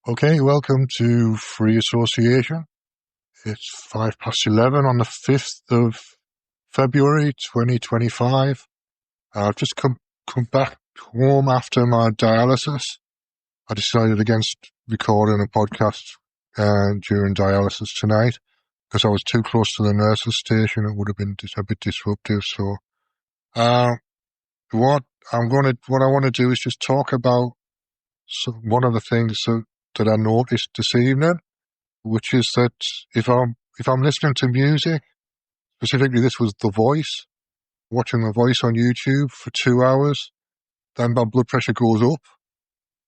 Okay, welcome to Free Association. It's 11:05 on the 5th of February 2025. I've just come back home after my dialysis. I decided against recording a podcast during dialysis tonight because I was too close to the nurse's station. It would have been a bit disruptive. So, what I want to do is just talk about one of the things that I noticed this evening, which is that if I'm listening to music, specifically this was The Voice, watching The Voice on YouTube for 2 hours, then my blood pressure goes up.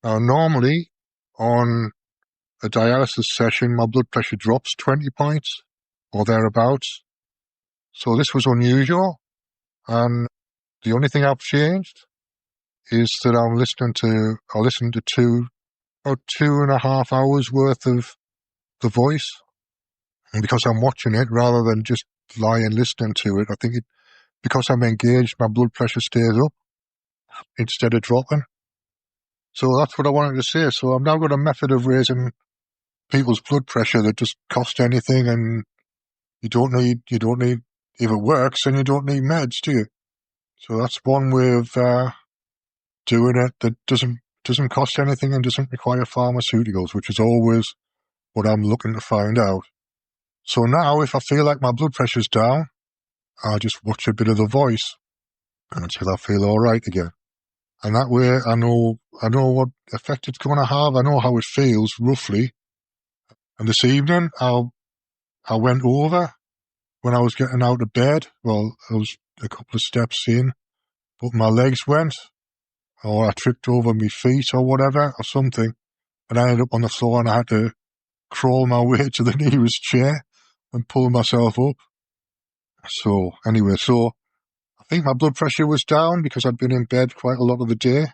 Now, normally on a dialysis session, my blood pressure drops 20 points or thereabouts. So this was unusual. And the only thing I've changed is that I listened to about 2.5 hours worth of The Voice. And because I'm watching it rather than just lying listening to it, I think because I'm engaged, my blood pressure stays up instead of dropping. So that's what I wanted to say. So I've now got a method of raising people's blood pressure that doesn't cost anything, and you don't need, if it works, then you don't need meds, do you? So that's one way of doing it that doesn't cost anything and doesn't require pharmaceuticals, which is always what I'm looking to find out. So now, if I feel like my blood pressure's down, I'll just watch a bit of The Voice until I feel all right again. And that way I know what effect it's going to have. I know how it feels, roughly. And this evening, I went over when I was getting out of bed. Well, I was a couple of steps in, but my legs went, or I tripped over my feet or whatever, or something. And I ended up on the floor and I had to crawl my way to the nearest chair and pull myself up. So anyway, I think my blood pressure was down because I'd been in bed quite a lot of the day.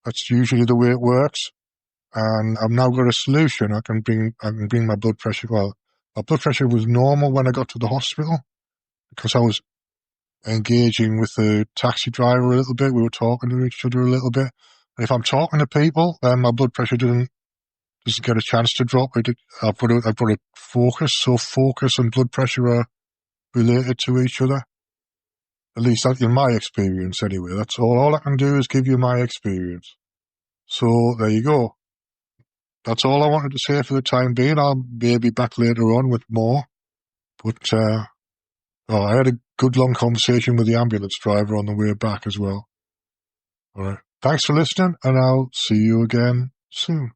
That's usually the way it works. And I've now got a solution. I can bring my blood pressure. Well, my blood pressure was normal when I got to the hospital because I was engaging with the taxi driver a little bit. We were talking to each other a little bit. And if I'm talking to people, then my blood pressure doesn't get a chance to drop. I've got to focus. So focus and blood pressure are related to each other. At least that's in my experience anyway. That's all I can do is give you my experience. So there you go. That's all I wanted to say for the time being. I'll be back later on with more. But I had a good long conversation with the ambulance driver on the way back as well. All right. Thanks for listening, and I'll see you again soon.